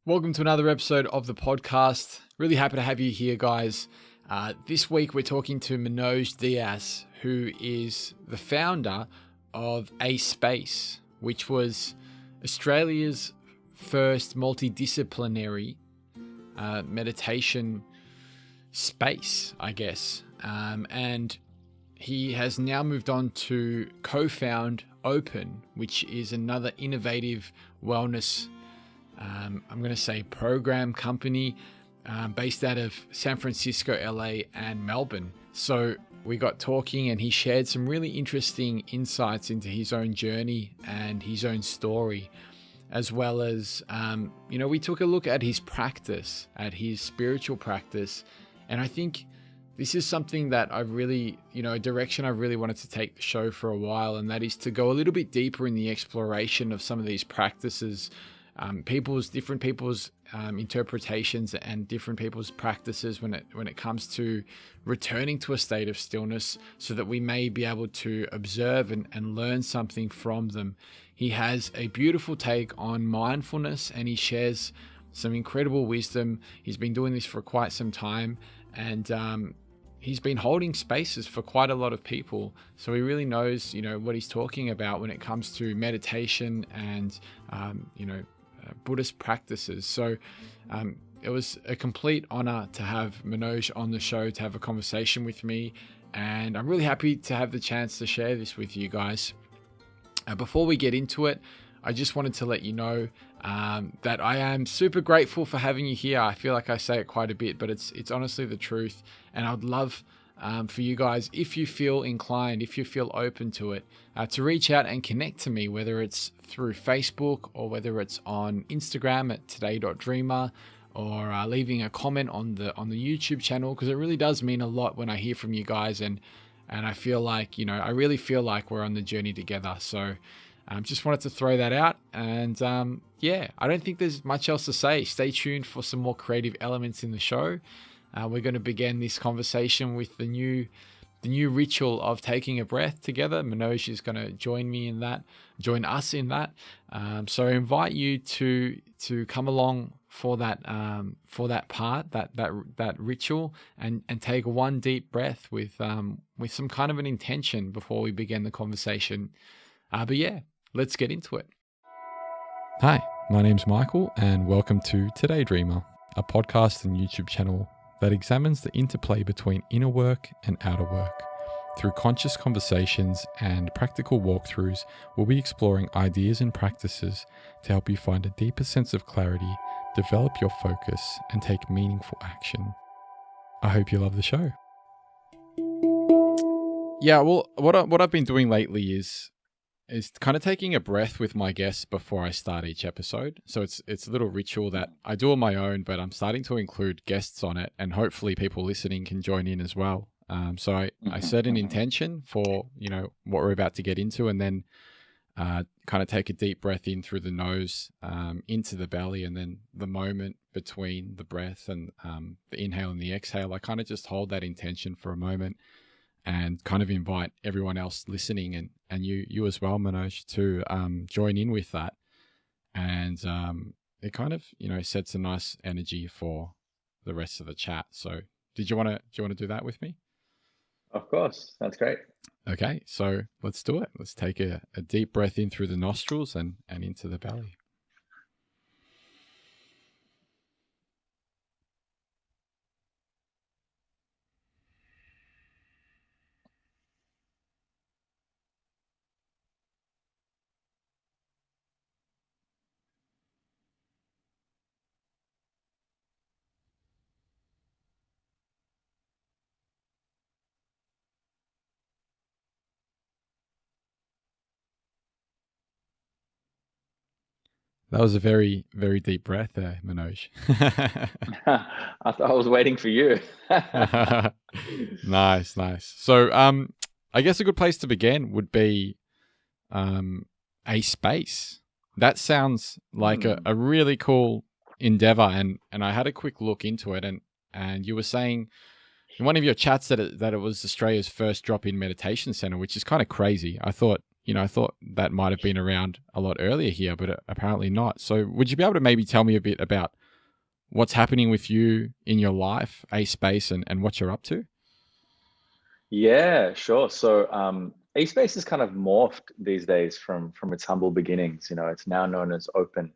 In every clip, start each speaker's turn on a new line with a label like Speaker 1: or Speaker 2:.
Speaker 1: Welcome to another episode of the podcast. Really happy to have you here, guys. This week we're talking to Manoj Dias, who is the founder of Espace, which was Australia's first multidisciplinary meditation space, I guess. And he has now moved on to co-found Open, which is another innovative wellness I'm going to say program company based out of San Francisco, LA, and Melbourne. So we got talking and he shared some really interesting insights into his own journey and his own story, as well as, we took a look at his practice, at his spiritual practice. And I think this is something that I've really, a direction I really wanted to take the show for a while, and that is to go a little bit deeper in the exploration of some of these practices, different people's interpretations and different people's practices when it comes to returning to a state of stillness, so that we may be able to observe and learn something from them. He has a beautiful take on mindfulness and he shares some incredible wisdom. He's been doing this for quite some time, and he's been holding spaces for quite a lot of people. So he really knows, what he's talking about when it comes to meditation and, Buddhist practices. So it was a complete honor to have Manoj on the show, to have a conversation with me. And I'm really happy to have the chance to share this with you guys. Before we get into it, I just wanted to let you know that I am super grateful for having you here. I feel like I say it quite a bit, but it's honestly the truth. And I'd love for you guys, if you feel inclined, if you feel open to it, to reach out and connect to me, whether it's through Facebook or whether it's on Instagram at today.dreamer, or leaving a comment on the YouTube channel, because it really does mean a lot when I hear from you guys, and I feel like, I really feel like we're on the journey together. So just wanted to throw that out. And I don't think there's much else to say. Stay tuned for some more creative elements in the show. We're going to begin this conversation with the new ritual of taking a breath together. Manoj is going to join us in that. So I invite you to come along for that part, that ritual, and take one deep breath with some kind of an intention before we begin the conversation. Let's get into it. Hi, my name's Michael, and welcome to Today Dreamer, a podcast and YouTube channel that examines the interplay between inner work and outer work. Through conscious conversations and practical walkthroughs, we'll be exploring ideas and practices to help you find a deeper sense of clarity, develop your focus, and take meaningful action. I hope you love the show. Yeah, well, what I've been doing lately is kind of taking a breath with my guests before I start each episode. So it's a little ritual that I do on my own, but I'm starting to include guests on it, and hopefully people listening can join in as well. So I set an intention for, what we're about to get into, and then kind of take a deep breath in through the nose, into the belly, and then the moment between the breath and the inhale and the exhale, I kind of just hold that intention for a moment and kind of invite everyone else listening and you as well, Manoj, to join in with that. And it kind of, sets a nice energy for the rest of the chat. So do you want to do that with me?
Speaker 2: Of course. That's great.
Speaker 1: Okay, so let's do it. Let's take a deep breath in through the nostrils and into the belly. That was a very, very deep breath there, Manoj.
Speaker 2: I thought I was waiting for you.
Speaker 1: Nice. So I guess a good place to begin would be a space. That sounds like a really cool endeavor, and I had a quick look into it, and you were saying in one of your chats that it was Australia's first drop-in meditation center, which is kind of crazy. I thought I thought that might have been around a lot earlier here, but apparently not. So would you be able to maybe tell me a bit about what's happening with you in your life, A Space, and what you're up to?
Speaker 2: Yeah, sure. So Espace is kind of morphed these days from its humble beginnings. It's now known as Open.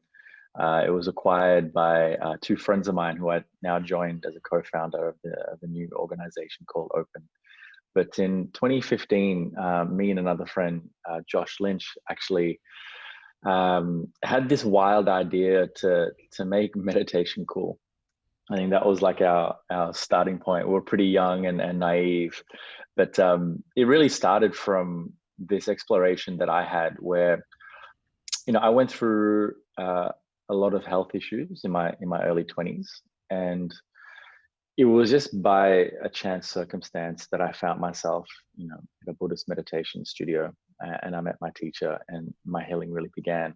Speaker 2: It was acquired by two friends of mine who I now joined as a co-founder of the new organization called Open. But in 2015, me and another friend, Josh Lynch, actually had this wild idea to make meditation cool. I think that was like our starting point. We were pretty young and naive, but it really started from this exploration that I had, where I went through a lot of health issues in my early 20s, and it was just by a chance circumstance that I found myself, in a Buddhist meditation studio, and I met my teacher, and my healing really began.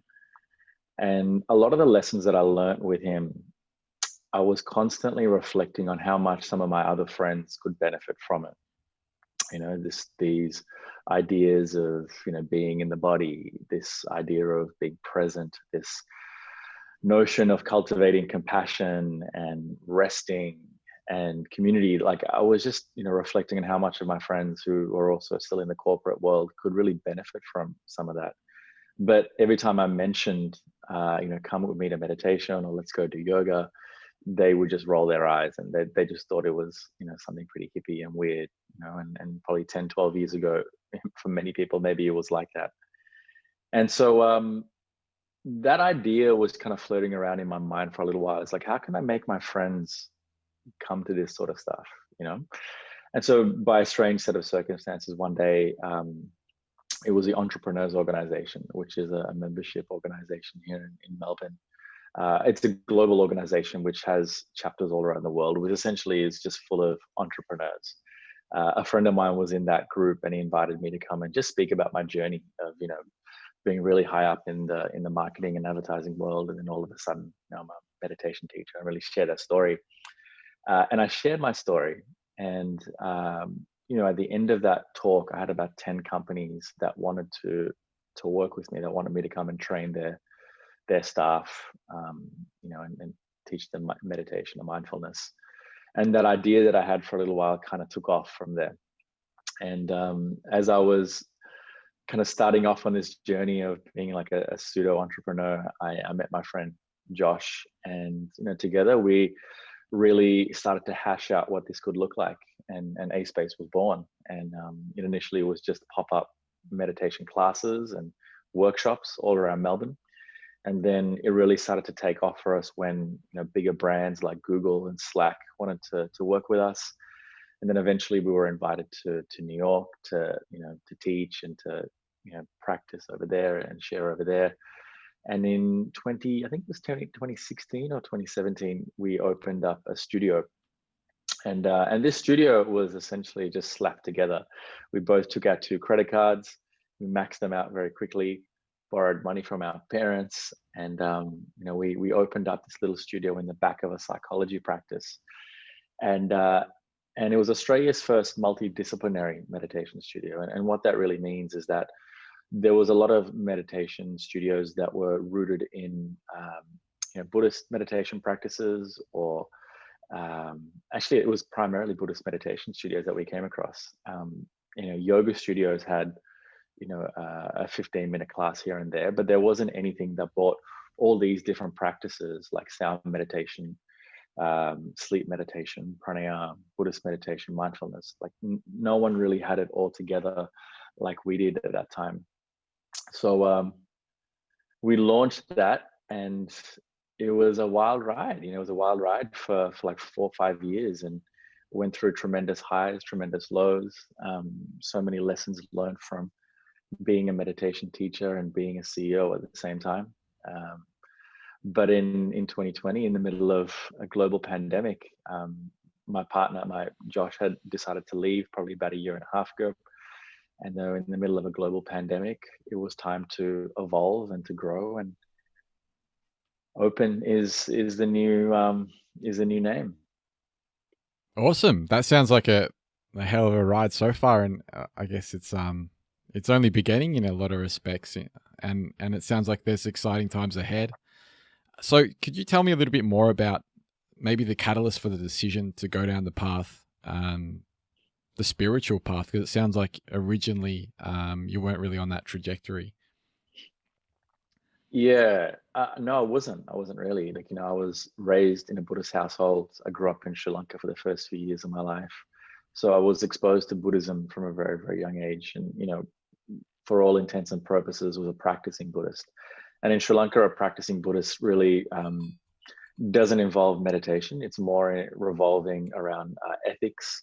Speaker 2: And a lot of the lessons that I learned with him, I was constantly reflecting on how much some of my other friends could benefit from it. These ideas of being in the body, this idea of being present, this notion of cultivating compassion and resting and community. Like, I was just reflecting on how much of my friends who are also still in the corporate world could really benefit from some of that. But every time I mentioned come with me to meditation, or let's go do yoga, they would just roll their eyes, and they just thought it was something pretty hippie and weird. And probably 10, 12 years ago, for many people, maybe it was like that. And so that idea was kind of floating around in my mind for a little while. It's like, how can I make my friends come to this sort of stuff, you know? And so, by a strange set of circumstances, one day, it was the Entrepreneurs Organization, which is a membership organization here in Melbourne. It's a global organization which has chapters all around the world, which essentially is just full of entrepreneurs. A friend of mine was in that group, and he invited me to come and just speak about my journey of being really high up in the marketing and advertising world, and then all of a sudden, I'm a meditation teacher. I really share that story, and I shared my story. And at the end of that talk, I had about 10 companies that wanted to work with me, that wanted me to come and train their staff, and teach them meditation and mindfulness. And that idea that I had for a little while kind of took off from there. And as I was kind of starting off on this journey of being like a pseudo entrepreneur, I met my friend Josh, and together we really started to hash out what this could look like. And A Space was born. And it initially was just pop-up meditation classes and workshops all around Melbourne. And then it really started to take off for us when bigger brands like Google and Slack wanted to work with us. And then eventually we were invited to New York to teach and to practice over there and share over there. And in I think it was 2016 or 2017, we opened up a studio. And this studio was essentially just slapped together. We both took out two credit cards, we maxed them out very quickly, borrowed money from our parents, and we opened up this little studio in the back of a psychology practice. And it was Australia's first multidisciplinary meditation studio. And what that really means is that there was a lot of meditation studios that were rooted in Buddhist meditation practices, or actually it was primarily Buddhist meditation studios that we came across. Yoga studios had a 15-minute class here and there, but there wasn't anything that brought all these different practices like sound meditation, sleep meditation, pranayama, Buddhist meditation, mindfulness. Like no one really had it all together like we did at that time. So we launched that, and it was a wild ride. It was a wild ride for like 4 or 5 years, and went through tremendous highs, tremendous lows. So many lessons learned from being a meditation teacher and being a CEO at the same time. But in 2020, in the middle of a global pandemic, my partner, Josh, had decided to leave probably about a year and a half ago. And though in the middle of a global pandemic, it was time to evolve and to grow. And Open is the new name.
Speaker 1: Awesome. That sounds like a hell of a ride so far, and I guess it's It's only beginning in a lot of respects, and it sounds like there's exciting times ahead. So, could you tell me a little bit more about maybe the catalyst for the decision to go down the path, the spiritual path? Because it sounds like originally you weren't really on that trajectory.
Speaker 2: Yeah, no, I wasn't. I wasn't really. Like, I was raised in a Buddhist household. I grew up in Sri Lanka for the first few years of my life. So I was exposed to Buddhism from a very, very young age. And, for all intents and purposes, was a practicing Buddhist. And in Sri Lanka, a practicing Buddhist really doesn't involve meditation. It's more revolving around ethics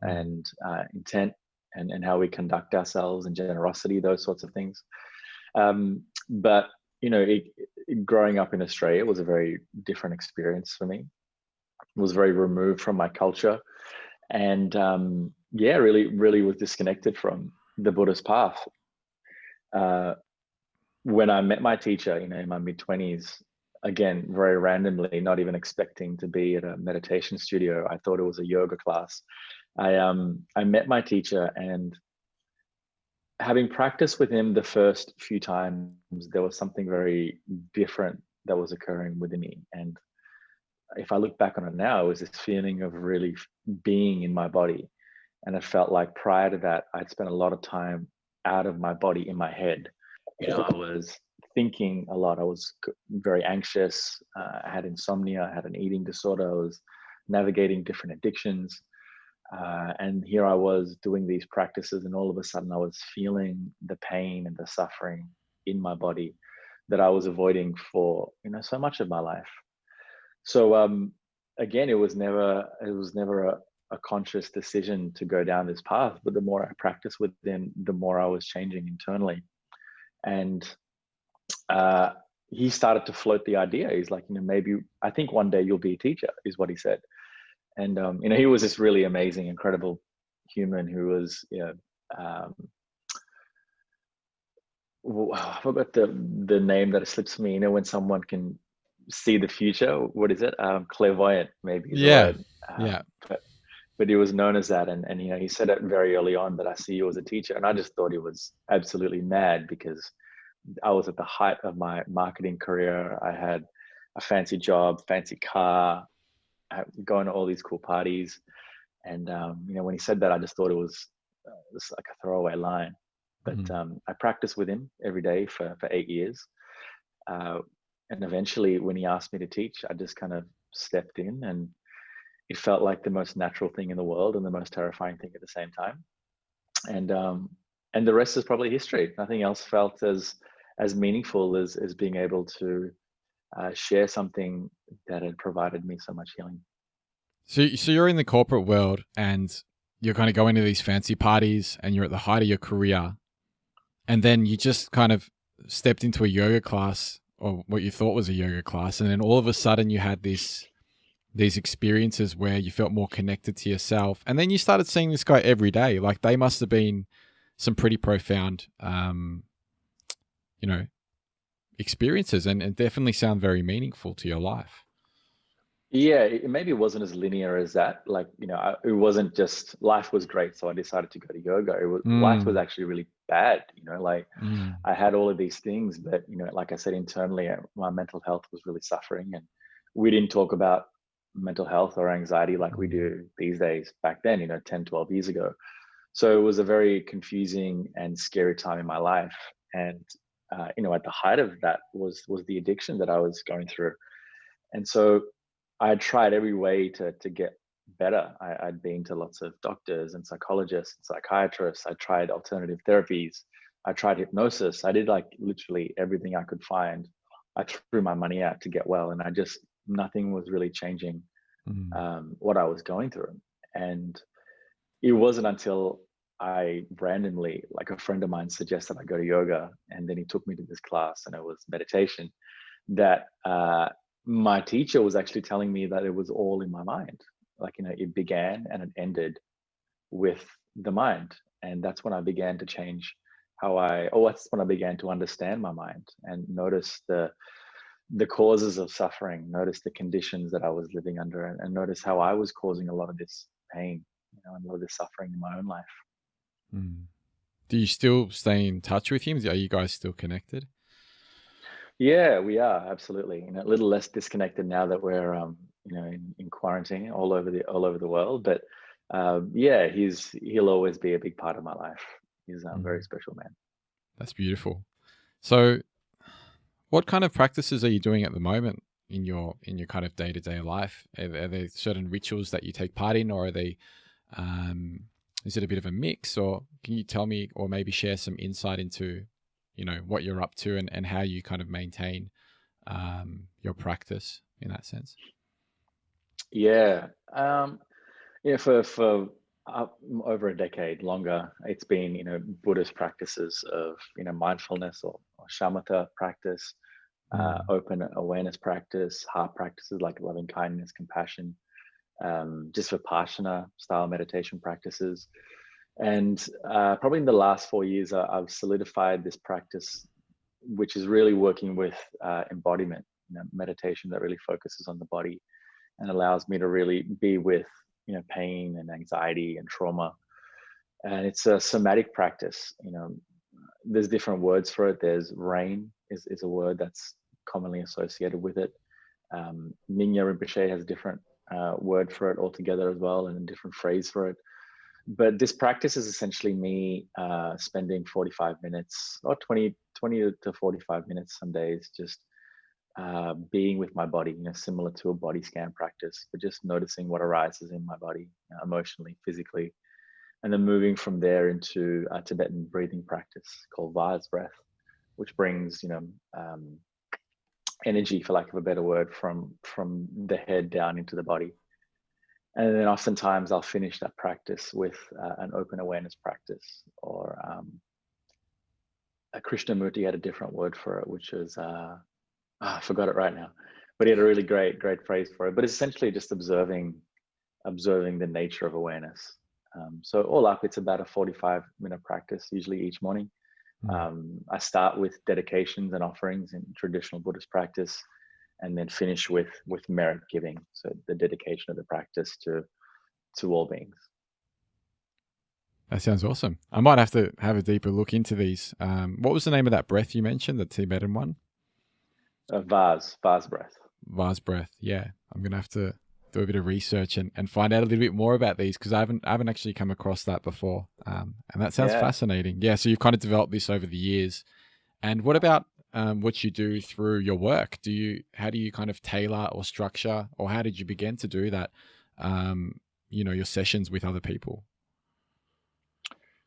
Speaker 1: Mm.
Speaker 2: and intent and how we conduct ourselves and generosity, those sorts of things. But growing up in Australia was a very different experience for me. It was very removed from my culture, and yeah, really, really was disconnected from the Buddhist path. Uh, when I met my teacher, in my mid-20s, again, very randomly, not even expecting to be at a meditation studio, I thought it was a yoga class. I met my teacher, and having practiced with him the first few times, there was something very different that was occurring within me. And if I look back on it now, it was this feeling of really being in my body. And it felt like prior to that, I'd spent a lot of time out of my body in my head. I was thinking a lot. I was very anxious. I had insomnia. I had an eating disorder. I was navigating different addictions. And here I was doing these practices, and all of a sudden I was feeling the pain and the suffering in my body that I was avoiding for so much of my life. So again, it was never a conscious decision to go down this path. But the more I practiced with them, the more I was changing internally. And uh, he started to float the idea. He's like, maybe I think one day you'll be a teacher, is what he said. And he was this really amazing, incredible human who was, um, I forgot the name that slips me. When someone can see the future, what is it? Clairvoyant, maybe is the
Speaker 1: Yeah,
Speaker 2: word.
Speaker 1: yeah.
Speaker 2: But he was known as that, and he said it very early on, that I see you as a teacher, and I just thought he was absolutely mad, because I was at the height of my marketing career. I had a fancy job, fancy car, going to all these cool parties. And when he said that, I just thought it was just like a throwaway line. But
Speaker 1: Mm.
Speaker 2: I practiced with him every day for 8 years. Uh, and eventually, when he asked me to teach, I just kind of stepped in, and it felt like the most natural thing in the world and the most terrifying thing at the same time. And the rest is probably history. Nothing else felt as meaningful as being able to share something that had provided me so much healing.
Speaker 1: So you're in the corporate world and you're kind of going to these fancy parties and you're at the height of your career, and then you just kind of stepped into a yoga class, or what you thought was a yoga class, and then all of a sudden you had these experiences where you felt more connected to yourself, and then you started seeing this guy every day. Like, they must have been some pretty profound, you know, experiences, and definitely sound very meaningful to your life.
Speaker 2: Yeah, maybe it wasn't as linear as that. Like, it wasn't just life was great, so I decided to go to yoga. Life was
Speaker 1: Mm,
Speaker 2: actually really bad. Like,
Speaker 1: mm,
Speaker 2: I had all of these things, but like I said, internally, my mental health was really suffering, and we didn't talk about mental health or anxiety like we
Speaker 1: mm,
Speaker 2: do these days. Back then, 10, 12 years ago. So it was a very confusing and scary time in my life. And at the height of that was the addiction that I was going through. And so I tried every way to get better. I'd been to lots of doctors and psychologists and psychiatrists. I tried alternative therapies. I tried hypnosis. I did like literally everything I could find. I threw my money out to get well, and nothing was really changing
Speaker 1: mm.
Speaker 2: what I was going through. And it wasn't until I randomly, like a friend of mine suggested I go to yoga, and then he took me to this class, and it was meditation, that my teacher was actually telling me that it was all in my mind. Like, it began and it ended with the mind. And that's when I began to change that's when I began to understand my mind and notice the causes of suffering, notice the conditions that I was living under, and notice how I was causing a lot of this pain, and a lot of this suffering in my own life.
Speaker 1: Mm. Do you still stay in touch with him? Are you guys still connected?
Speaker 2: Yeah, we are absolutely. A little less disconnected now that we're in quarantine all over the world. But yeah, he'll always be a big part of my life. He's a very
Speaker 1: Mm,
Speaker 2: special man.
Speaker 1: that's beautiful. So, what kind of practices are you doing at the moment in your kind of day to day life? Are there certain rituals that you take part in, or are they? Um, is it a bit of a mix, or can you tell me, or maybe share some insight into, what you're up to and how you kind of maintain your practice in that sense?
Speaker 2: Yeah, yeah. For over a decade longer, it's been Buddhist practices of mindfulness or shamatha practice,
Speaker 1: Mm.
Speaker 2: open awareness practice, heart practices like loving kindness, compassion, just Vipassana style meditation practices. And probably in the last 4 years, I've solidified this practice, which is really working with embodiment, meditation that really focuses on the body and allows me to really be with, pain and anxiety and trauma. And it's a somatic practice. There's different words for it. There's rain is a word that's commonly associated with it. Minya Rinpoche has a different word for it altogether as well, and a different phrase for it. But this practice is essentially me spending 45 minutes or 20 to 45 minutes some days just being with my body, similar to a body scan practice, but just noticing what arises in my body, emotionally, physically, and then moving from there into a Tibetan breathing practice called Vase breath, which brings, energy, for lack of a better word, from the head down into the body. And then oftentimes I'll finish that practice with an open awareness practice, or a Krishnamurti had a different word for it, which is I forgot it right now, but he had a really great phrase for it. But it's essentially just observing the nature of awareness. So all up, it's about a 45-minute practice, usually each morning.
Speaker 1: Mm.
Speaker 2: I start with dedications and offerings in traditional Buddhist practice, and then finish with merit giving. So the dedication of the practice to all beings.
Speaker 1: That sounds awesome. I might have to have a deeper look into these. What was the name of that breath you mentioned, the Tibetan one?
Speaker 2: Vase breath.
Speaker 1: Vase breath. Yeah, I'm gonna have to do a bit of research and find out a little bit more about these because I haven't actually come across that before. And that sounds
Speaker 2: Yeah.
Speaker 1: fascinating. Yeah, so you've kind of developed this over the years. And what about what you do through your work? How do you kind of tailor or structure, or how did you begin to do that? Your sessions with other people.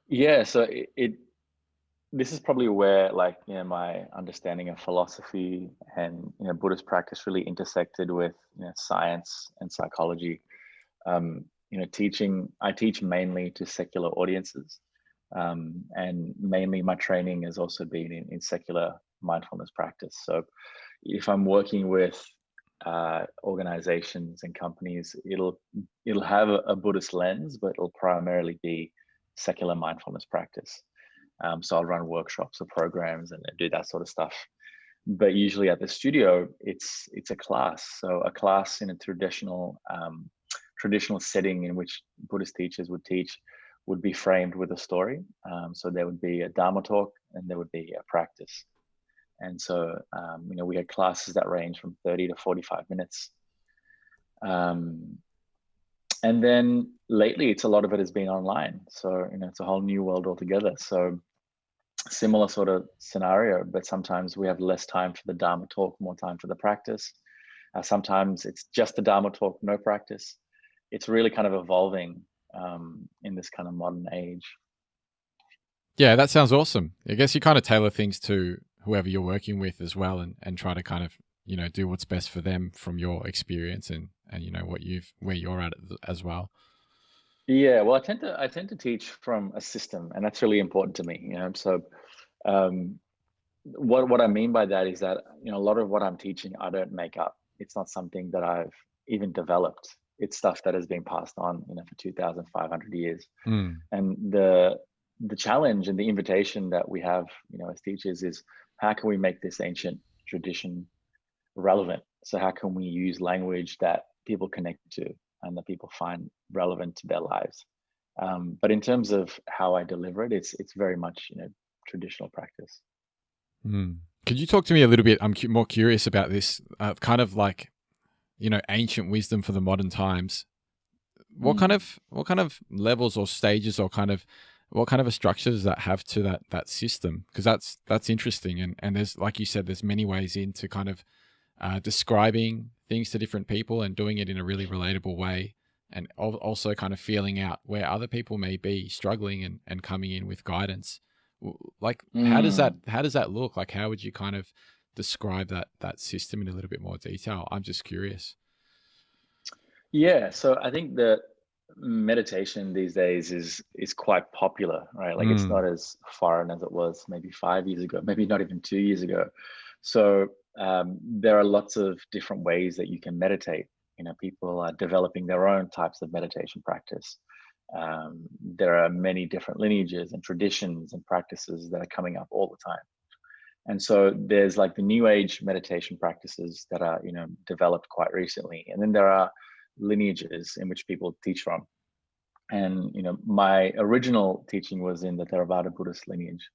Speaker 2: Yeah, so this is probably where, like, my understanding of philosophy and Buddhist practice really intersected with science and psychology. I teach mainly to secular audiences, and mainly my training has also been in secular mindfulness practice. So if I'm working with organizations and companies, it'll have a Buddhist lens, but it'll primarily be secular mindfulness practice. So I'll run workshops or programs and do that sort of stuff. But usually at the studio, it's a class. So a class in a traditional setting in which Buddhist teachers would teach would be framed with a story. So there would be a Dharma talk and there would be a practice. And so we had classes that range from 30 to 45 minutes. Um, and then lately, it's a lot of it has been online. So it's a whole new world altogether. So similar sort of scenario, but sometimes we have less time for the Dharma talk, more time for the practice. Sometimes it's just the Dharma talk, no practice. It's really kind of evolving in this kind of modern age.
Speaker 1: Yeah, that sounds awesome. I guess you kind of tailor things to whoever you're working with as well, and try to kind of do what's best for them from your experience and where you're at as well.
Speaker 2: Yeah, well, I tend to teach from a system, and that's really important to me. So um, what I mean by that is that a lot of what I'm teaching I don't make up. It's not something that I've even developed. It's stuff that has been passed on for 2,500 years.
Speaker 1: Mm.
Speaker 2: And the challenge and the invitation that we have as teachers is, how can we make this ancient tradition relevant? So how can we use language that people connect to and that people find relevant to their lives? But in terms of how I deliver it, it's very much, traditional practice.
Speaker 1: Mm. Could you talk to me a little bit? I'm more curious about this kind of like, ancient wisdom for the modern times.
Speaker 2: Mm.
Speaker 1: What kind of levels or stages or kind of what kind of a structure does that have to that system? Because that's interesting, and there's, like you said, there's many ways into kind of describing things to different people and doing it in a really relatable way, and also kind of feeling out where other people may be struggling and coming in with guidance. Like,
Speaker 2: Mm.
Speaker 1: how does that look? Like, how would you kind of describe that system in a little bit more detail? I'm just curious.
Speaker 2: Yeah, so I think that meditation these days is quite popular, right? Like it's
Speaker 1: Mm,
Speaker 2: not as foreign as it was maybe 5 years ago, maybe not even 2 years ago. So there are lots of different ways that you can meditate. People are developing their own types of meditation practice. There are many different lineages and traditions and practices that are coming up all the time. And so there's like the new age meditation practices that are, developed quite recently. And then there are lineages in which people teach from. And, my original teaching was in the Theravada Buddhist lineage,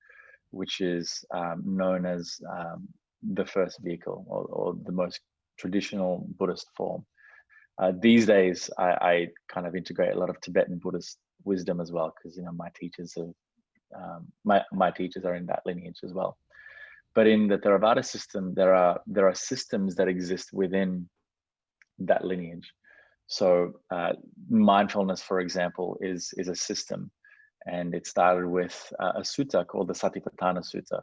Speaker 2: which is known as the first vehicle, or the most traditional Buddhist form. These days, I kind of integrate a lot of Tibetan Buddhist wisdom as well, because, my teachers are in that lineage as well. But in the Theravada system, there are systems that exist within that lineage. So mindfulness, for example, is a system, and it started with a sutta called the Satipatthana Sutta,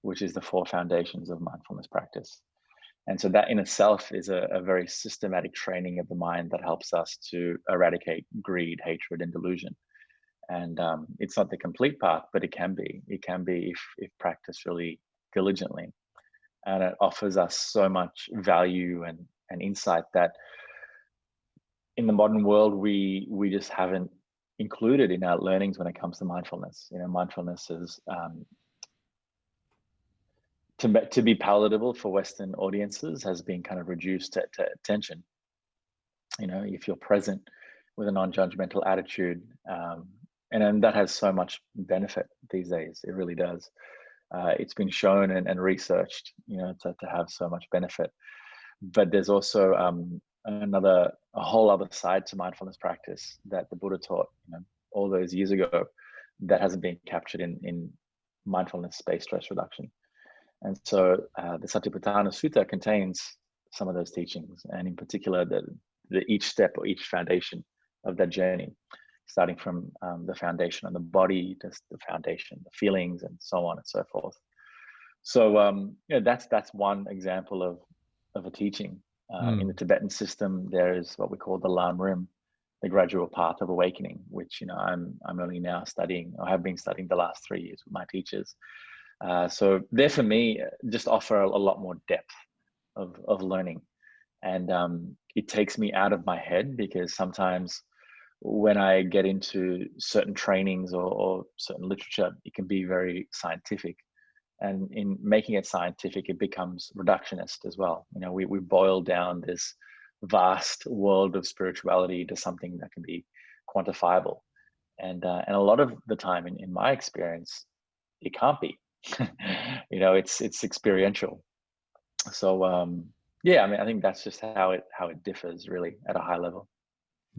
Speaker 2: which is the four foundations of mindfulness practice. And so that in itself is a very systematic training of the mind that helps us to eradicate greed, hatred, and delusion. And it's not the complete path, but it can be. It can be if practiced really diligently, and it offers us so much value and insight that in the modern world we just haven't included in our learnings when it comes to mindfulness. Mindfulness is to be palatable for Western audiences has been kind of reduced to attention. If you're present with a non-judgmental attitude, and then that has so much benefit these days. It really does. It's been shown and researched, to have so much benefit. But there's also a whole other side to mindfulness practice that the Buddha taught, all those years ago, that hasn't been captured in mindfulness-based stress reduction. And so the Satipatthana Sutta contains some of those teachings, and in particular, the each step or each foundation of that journey, starting from the foundation on the body, to the foundation, the feelings, and so on and so forth. So that's one example of a teaching. In the
Speaker 1: mm,
Speaker 2: Tibetan system, there is what we call the Lam Rim, the gradual path of awakening, which I'm only now studying. I have been studying the last 3 years with my teachers. So there, for me, just offer a lot more depth of learning, and it takes me out of my head, because sometimes when I get into certain trainings or certain literature, it can be very scientific, and in making it scientific, it becomes reductionist as well. We boil down this vast world of spirituality to something that can be quantifiable, and a lot of the time, in my experience, it can't be. It's experiential. So yeah, I mean, I think that's just how it differs really at a high level.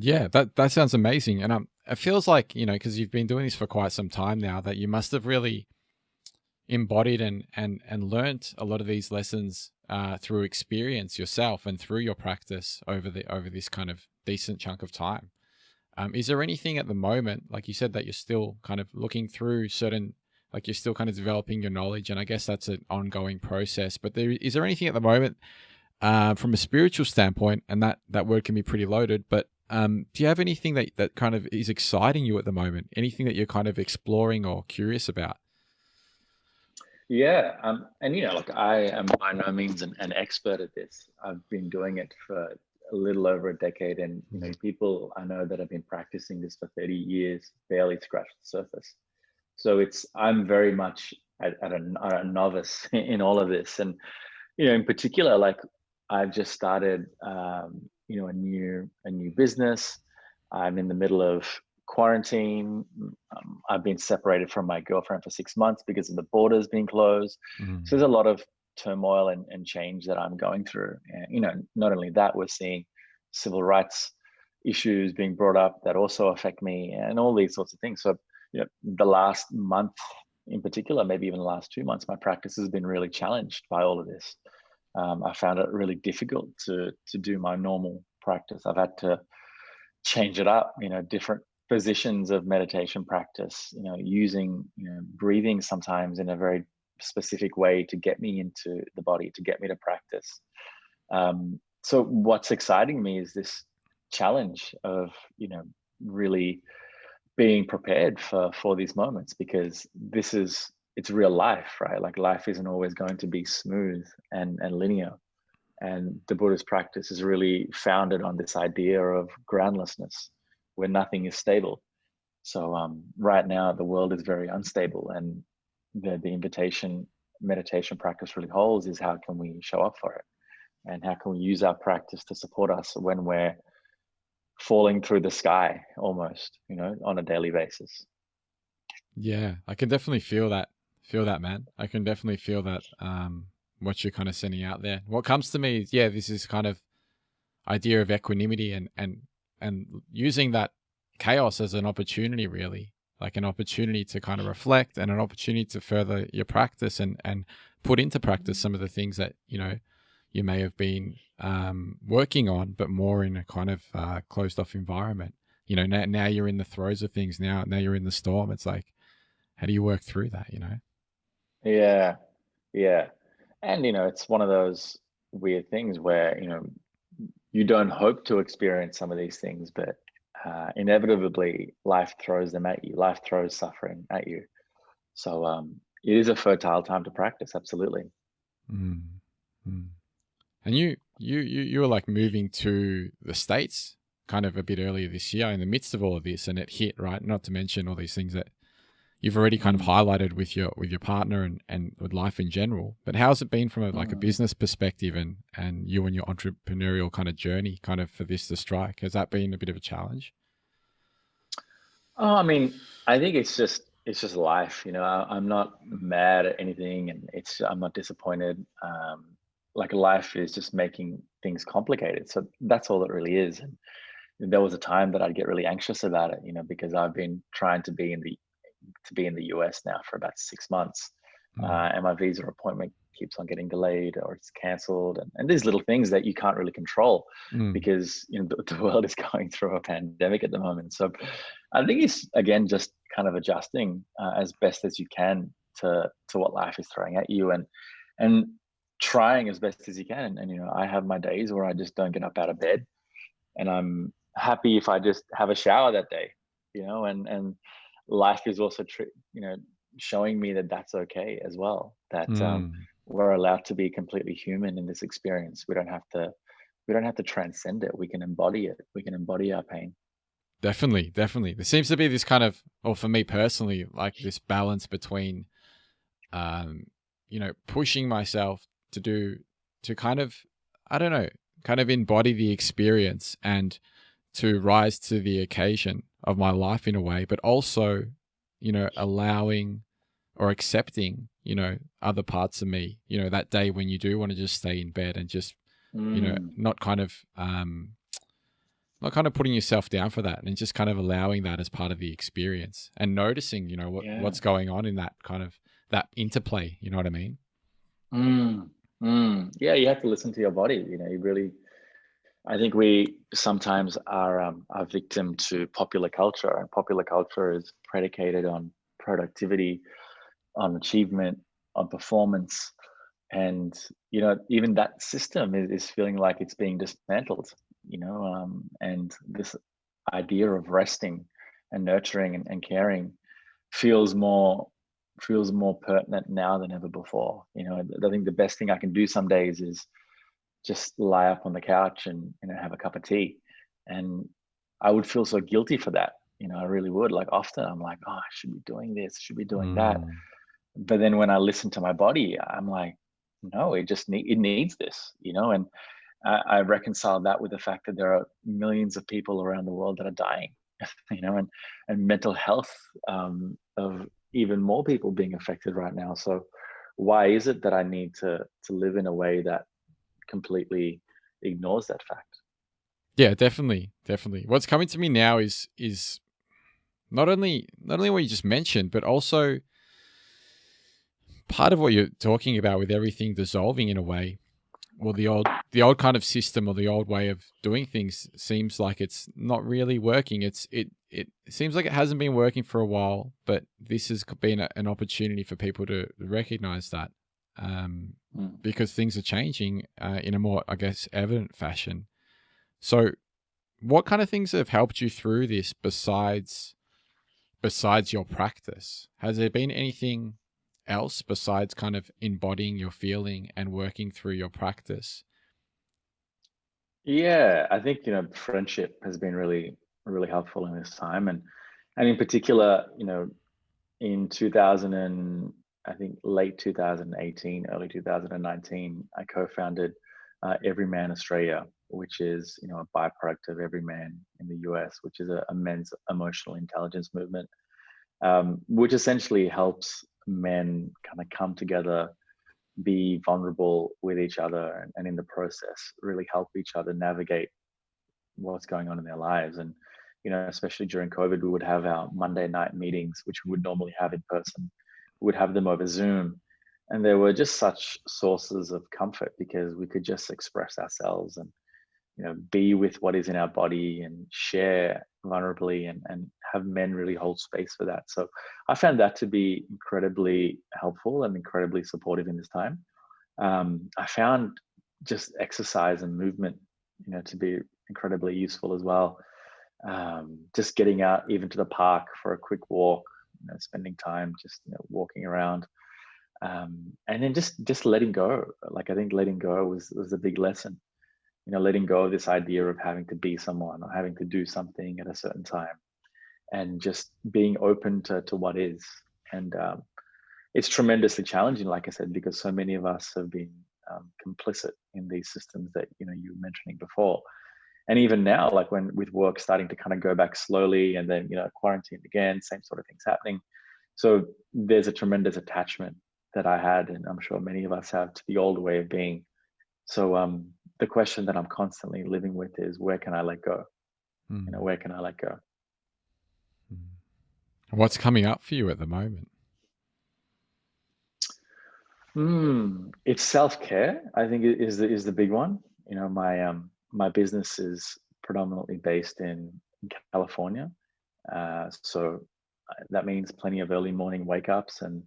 Speaker 1: yeah, that sounds amazing, and it feels like, because you've been doing this for quite some time now, that you must have really embodied and learnt a lot of these lessons through experience yourself and through your practice over this kind of decent chunk of time. Is there anything at the moment, like you said, that you're still kind of looking through certain, like you're still kind of developing your knowledge, and I guess that's an ongoing process. But is there anything at the moment from a spiritual standpoint, and that word can be pretty loaded, but do you have anything that kind of is exciting you at the moment? Anything that you're kind of exploring or curious about?
Speaker 2: Yeah, and look, I am by no means an expert at this. I've been doing it for a little over a decade, and
Speaker 1: Mm.
Speaker 2: people I know that have been practicing this for 30 years barely scratch the surface. So I'm very much at a novice in all of this, and in particular, like I've just started, a new business. I'm in the middle of quarantine. I've been separated from my girlfriend for 6 months because of the borders being closed. So
Speaker 1: Mm.
Speaker 2: there's a lot of turmoil and change that I'm going through. And, not only that, we're seeing civil rights issues being brought up that also affect me, and all these sorts of things. So, the last month in particular, maybe even the last 2 months, my practice has been really challenged by all of this. I found it really difficult to do my normal practice. I've had to change it up, different positions of meditation practice, using, breathing sometimes in a very specific way to get me into the body, to get me to practice. So what's exciting me is this challenge of, really being prepared for these moments, because it's real life, right? Like, life isn't always going to be smooth and linear. And the Buddhist practice is really founded on this idea of groundlessness, where nothing is stable. So right now, the world is very unstable, and the invitation meditation practice really holds is, how can we show up for it, and how can we use our practice to support us when we're falling through the sky almost, on a daily basis.
Speaker 1: Yeah, I can definitely feel that, man. I can definitely feel that, what you're kind of sending out there. What comes to me is, yeah, this is kind of idea of equanimity, and using that chaos as an opportunity, really, like an opportunity to kind of reflect, and an opportunity to further your practice, and put into practice some of the things that you may have been working on, but more in a kind of closed off environment. Now you're in the throes of things. Now you're in the storm. It's like, how do you work through that?
Speaker 2: Yeah, yeah. And, it's one of those weird things where, you don't hope to experience some of these things, but inevitably life throws them at you. Life throws suffering at you. So it is a fertile time to practice. Absolutely.
Speaker 1: Mm. Mm. And you were like moving to the States kind of a bit earlier this year in the midst of all of this, and it hit, right? Not to mention all these things that you've already kind of
Speaker 2: Mm.
Speaker 1: highlighted with your partner, and with life in general. But how's it been from like a
Speaker 2: Mm.
Speaker 1: business perspective, and you and your entrepreneurial kind of journey, kind of for this to strike? Has that been a bit of a challenge?
Speaker 2: Oh, I mean, I think it's just life. I'm not mad at anything, and I'm not disappointed. Like, life is just making things complicated. So that's all it really is. And there was a time that I'd get really anxious about it, because I've been trying to be in the US now for about 6 months,
Speaker 1: Mm.
Speaker 2: and my visa appointment keeps on getting delayed or it's cancelled, and these little things that you can't really control,
Speaker 1: Mm.
Speaker 2: because the world is going through a pandemic at the moment. So I think it's, again, just kind of adjusting as best as you can to what life is throwing at you, and trying as best as you can. And I have my days where I just don't get up out of bed, and I'm happy if I just have a shower that day, and life is also showing me that that's okay as well, that
Speaker 1: Mm.
Speaker 2: we're allowed to be completely human in this experience. We don't have to transcend it. We can embody it. We can embody our pain.
Speaker 1: Definitely, definitely. There seems to be this kind of, or for me personally, like this balance between, um, pushing myself to kind of, I don't know, kind of embody the experience, and to rise to the occasion of my life in a way, but also, allowing or accepting, other parts of me, that day when you do want to just stay in bed and just,
Speaker 2: Mm,
Speaker 1: not kind of putting yourself down for that, and just kind of allowing that as part of the experience, and noticing,
Speaker 2: yeah.
Speaker 1: what's going on in that kind of that interplay. You know what I mean?
Speaker 2: Mm, yeah, you have to listen to your body. You really. I think we sometimes are victim to popular culture, and popular culture is predicated on productivity, on achievement, on performance, and even that system is feeling like it's being dismantled. And this idea of resting and nurturing and caring feels more feels more pertinent now than ever before. I think the best thing I can do some days is just lie up on the couch and have a cup of tea, and I would feel so guilty for that. I really would. Like, often I'm like, oh, I should be doing this, should be doing that.
Speaker 1: Mm.
Speaker 2: But then when I listen to my body, I'm like, no, it needs this. And I reconcile that with the fact that there are millions of people around the world that are dying. and mental health of even more people being affected right now. So why is it that I need to live in a way that completely ignores that fact?
Speaker 1: Yeah, definitely, definitely. What's coming to me now is not only what you just mentioned, but also part of what you're talking about with everything dissolving in a way. Well, the old kind of system or the old way of doing things seems like it's not really working. It seems like it hasn't been working for a while, but this has been an opportunity for people to recognize that, um,
Speaker 2: Mm.
Speaker 1: because things are changing in a more, I guess, evident fashion. So, what kind of things have helped you through this besides your practice? Has there been anything else besides kind of embodying your feeling and working through your practice?
Speaker 2: Yeah, I think friendship has been really really helpful in this time, and in particular, in 2000 and I think late 2018, early 2019, I co-founded Everyman Australia, which is a byproduct of Everyman in the US, which is a men's emotional intelligence movement, which essentially helps men kind of come together, be vulnerable with each other, and in the process really help each other navigate what's going on in their lives. And especially during COVID, we would have our Monday night meetings, which we would normally have in person. We would have them over Zoom, and they were just such sources of comfort because we could just express ourselves and be with what is in our body and share vulnerably, and have men really hold space for that. So I found that to be incredibly helpful and incredibly supportive in this time. I found just exercise and movement, to be incredibly useful as well. Just getting out even to the park for a quick walk, spending time just walking around, and then just letting go. Like I think letting go was a big lesson. Letting go of this idea of having to be someone or having to do something at a certain time, and just being open to what is. And it's tremendously challenging, like I said, because so many of us have been complicit in these systems that you were mentioning before. And even now, like when with work starting to kind of go back slowly, and then quarantine again, same sort of things happening. So there's a tremendous attachment that I had, and I'm sure many of us have, to the old way of being. So the question that I'm constantly living with is, where can I let go?
Speaker 1: Mm.
Speaker 2: Where can I let go?
Speaker 1: Mm. What's coming up for you at the moment?
Speaker 2: It's self-care. I think it is the big one. My business is predominantly based in California, so that means plenty of early morning wake ups, and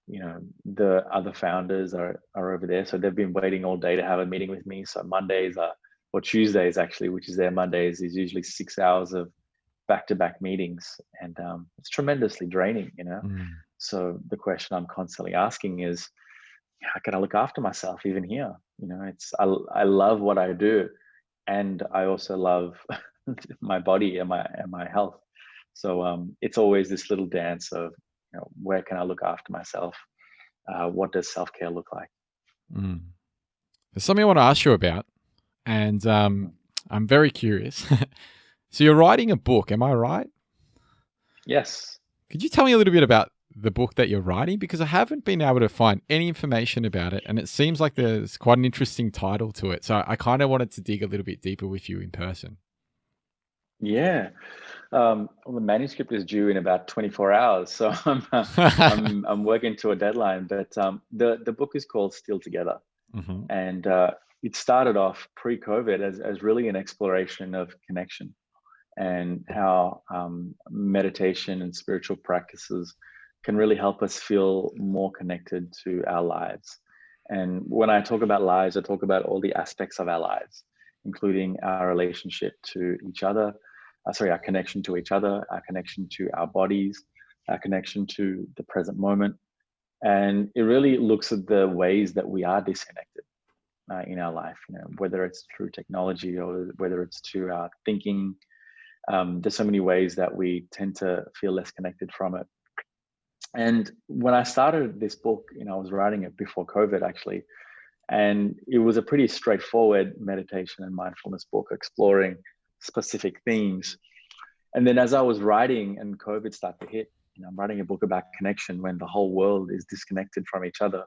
Speaker 2: the other founders are over there, so they've been waiting all day to have a meeting with me. So Mondays are, or Tuesdays actually, which is their Mondays, is usually 6 hours of back-to-back meetings, and it's tremendously draining.
Speaker 1: Mm.
Speaker 2: So the question I'm constantly asking is, how can I look after myself even here? I love what I do, and I also love my body and my health. So it's always this little dance of, where can I look after myself? What does self-care look like?
Speaker 1: Mm. There's something I want to ask you about, and
Speaker 2: Mhm.
Speaker 1: I'm very curious. So you're writing a book, am I right?
Speaker 2: Yes.
Speaker 1: Could you tell me a little bit about the book that you're writing? Because I haven't been able to find any information about it, and it seems like there's quite an interesting title to it. So I kind of wanted to dig a little bit deeper with you in person.
Speaker 2: Yeah. Well, the manuscript is due in about 24 hours, so I'm working to a deadline. But the book is called Still Together,
Speaker 1: Hmm.
Speaker 2: and it started off pre-COVID as really an exploration of connection, and how meditation and spiritual practices can really help us feel more connected to our lives. And when I talk about lives, I talk about all the aspects of our lives, including our relationship to each other, our connection to each other, our connection to our bodies, our connection to the present moment. And it really looks at the ways that we are disconnected in our life, whether it's through technology or whether it's to our thinking. There's so many ways that we tend to feel less connected from it. And when I started this book, I was writing it before COVID actually, and it was a pretty straightforward meditation and mindfulness book exploring specific themes. And then as I was writing and COVID started to hit, I'm writing a book about connection when the whole world is disconnected from each other.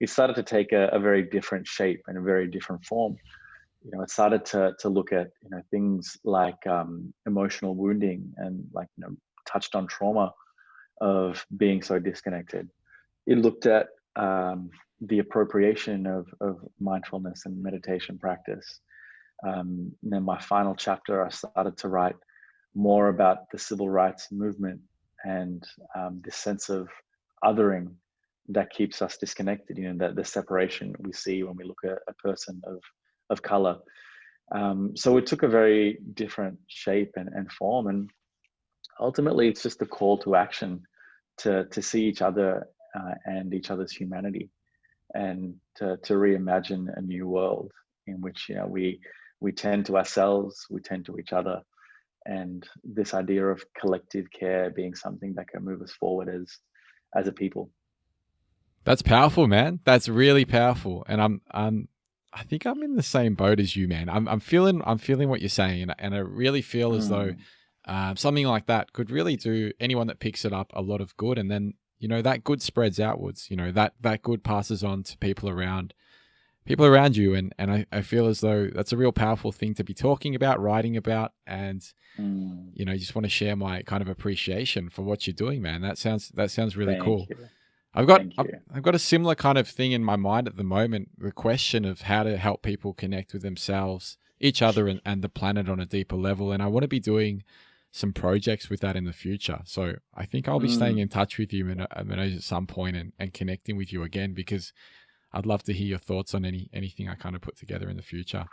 Speaker 2: It started to take a very different shape and a very different form. It started to look at things like emotional wounding and like touched on trauma of being so disconnected. It looked at the appropriation of mindfulness and meditation practice. And then my final chapter, I started to write more about the civil rights movement and this sense of othering that keeps us disconnected. That the separation we see when we look at a person of color. So it took a very different shape and form, and ultimately it's just a call to action to see each other and each other's humanity, and to reimagine a new world in which we tend to ourselves, we tend to each other, and this idea of collective care being something that can move us forward as a people.
Speaker 1: That's powerful, man. That's really powerful. And I think I'm in the same boat as you, man. I'm feeling what you're saying, and I really feel as though something like that could really do anyone that picks it up a lot of good. And then that good spreads outwards. That good passes on to people around you, and I feel as though that's a real powerful thing to be talking about, writing about, and just want to share my kind of appreciation for what you're doing, man. That sounds really cool.
Speaker 2: Thank you.
Speaker 1: I've got a similar kind of thing in my mind at the moment, the question of how to help people connect with themselves, each other, and the planet on a deeper level. And I want to be doing some projects with that in the future. So I think I'll be staying in touch with you, Manoj, at some point, and connecting with you again, because I'd love to hear your thoughts on anything I kind of put together in the future.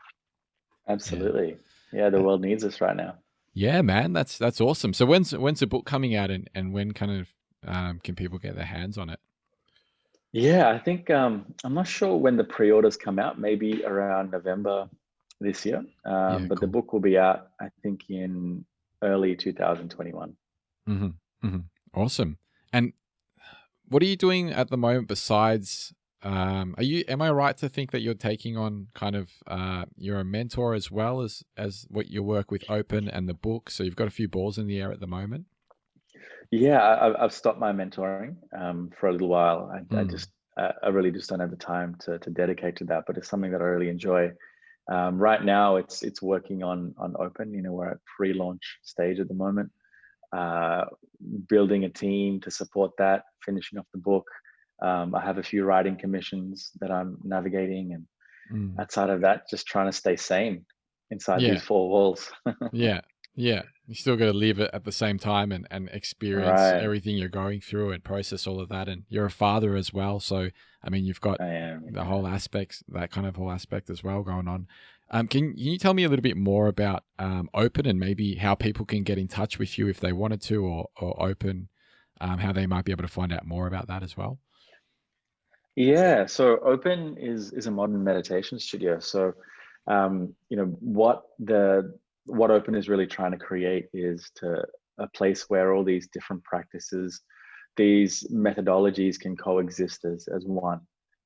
Speaker 2: Absolutely. Yeah, the world needs us right now.
Speaker 1: Yeah, man, that's awesome. So when's the book coming out, and when kind of can people get their hands on it?
Speaker 2: Yeah, I think I'm not sure when the pre-orders come out, maybe around November this year.
Speaker 1: Yeah,
Speaker 2: but the
Speaker 1: cool.
Speaker 2: book will be out, I think, in early 2021.
Speaker 1: Awesome. And what are you doing at the moment besides? Am I right to think that you're taking on kind of you're a mentor as well as what your work with Open and the book? So you've got a few balls in the air at the moment.
Speaker 2: Yeah, I've stopped my mentoring for a little while. I really just don't have the time to dedicate to that, but it's something that I really enjoy. Right now, it's working on Open. We're at pre-launch stage at the moment. Building a team to support that, finishing off the book. I have a few writing commissions that I'm navigating, and outside of that, just trying to stay sane inside these four walls.
Speaker 1: Yeah. You still got to live it at the same time, and experience
Speaker 2: Right.
Speaker 1: everything you're going through and process all of that. And you're a father as well. So, I mean, you've got
Speaker 2: I am.
Speaker 1: the whole aspects, that kind of whole aspect as well going on. Can you tell me a little bit more about Open, and maybe how people can get in touch with you if they wanted to, or Open, how they might be able to find out more about that as well?
Speaker 2: Yeah, so Open is a modern meditation studio. So, what Open is really trying to create is a place where all these different practices, these methodologies can coexist as one.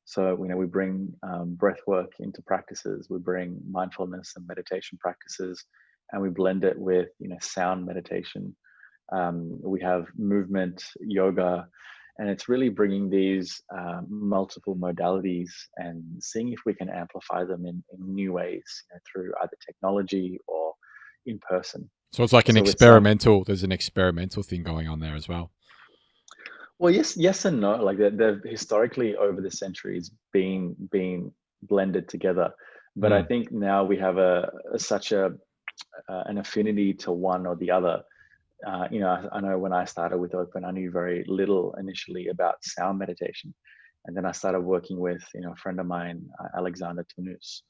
Speaker 2: So, we bring breath work into practices, we bring mindfulness and meditation practices, and we blend it with sound meditation. We have movement, yoga, and it's really bringing these multiple modalities and seeing if we can amplify them in new ways, through either technology or in person.
Speaker 1: So it's like an
Speaker 2: So it's
Speaker 1: experimental. There's an experimental thing going on there as well.
Speaker 2: well, yes and no. Like they've historically over the centuries been blended together, but I think now we have such an affinity to one or the other. I know when I started with Open, I knew very little initially about sound meditation. And then I started working with, a friend of mine, Alexander Tunus,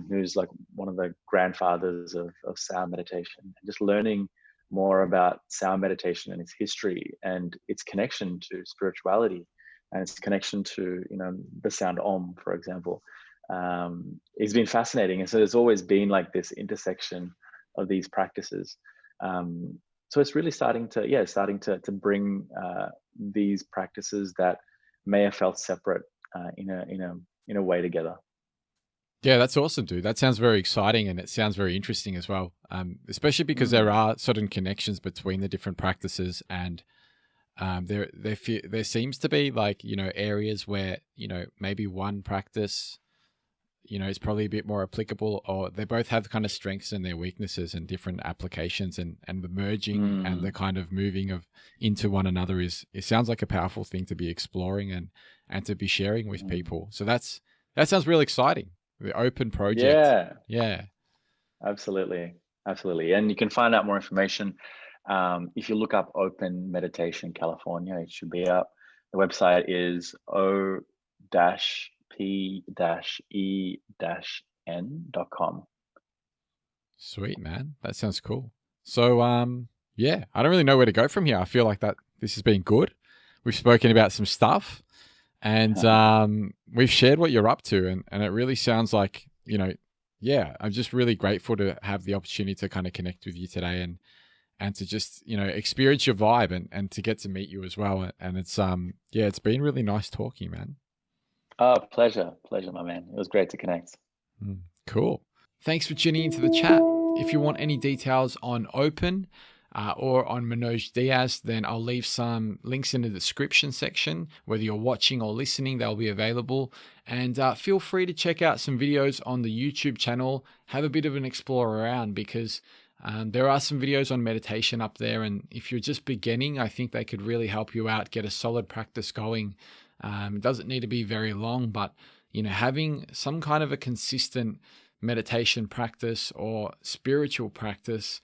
Speaker 2: who's like one of the grandfathers of sound meditation, and just learning more about sound meditation and its history and its connection to spirituality and its connection to, the sound Om, for example. It's been fascinating. And so there's always been like this intersection of these practices. So it's really starting to bring these practices that may have felt separate in a way together.
Speaker 1: Yeah, that's awesome, dude. That sounds very exciting, and it sounds very interesting as well. Especially because there
Speaker 2: Mm,
Speaker 1: are certain connections between the different practices, and there seems to be, like, areas where maybe one practice is probably a bit more applicable, or they both have kind of strengths and their weaknesses and different applications, and the merging and the
Speaker 2: mm,
Speaker 1: kind of moving of into one another it sounds like a powerful thing to be exploring and to be sharing with
Speaker 2: mm.
Speaker 1: people. So that sounds really exciting. The open project.
Speaker 2: Yeah,
Speaker 1: Yeah.
Speaker 2: absolutely. Absolutely. And you can find out more information if you look up Open Meditation California. It should be up. The website is o-p-e-n.com.
Speaker 1: Sweet, man. That sounds cool. So, yeah, I don't really know where to go from here. I feel like that this has been good. We've spoken about some stuff, and we've shared what you're up to, and it really sounds like, yeah, I'm just really grateful to have the opportunity to kind of connect with you today, and to just, experience your vibe, and to get to meet you as well. And it's yeah, it's been really nice talking, man.
Speaker 2: Oh, pleasure. Pleasure, my man. It was great to connect.
Speaker 1: Cool. Thanks for tuning into the chat. If you want any details on Open or on Manoj Dias, then I'll leave some links in the description section. Whether you're watching or listening, they'll be available. And feel free to check out some videos on the YouTube channel. Have a bit of an explore around, because there are some videos on meditation up there. And if you're just beginning, I think they could really help you out, get a solid practice going. It doesn't need to be very long, but having some kind of a consistent meditation practice or spiritual practice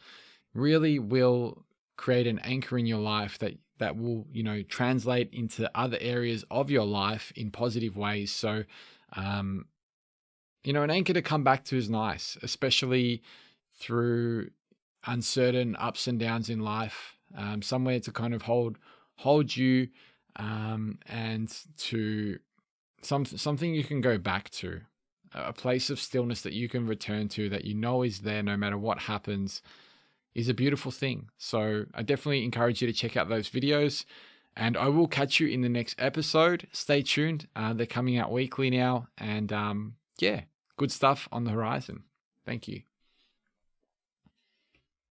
Speaker 1: really will create an anchor in your life that will, translate into other areas of your life in positive ways. So, um, an anchor to come back to is nice, especially through uncertain ups and downs in life. Somewhere to kind of hold you, and to something you can go back to, a place of stillness that you can return to, that is there no matter what happens, is a beautiful thing. So I definitely encourage you to check out those videos, and I will catch you in the next episode. Stay tuned. They're coming out weekly now, and yeah, good stuff on the horizon. Thank you.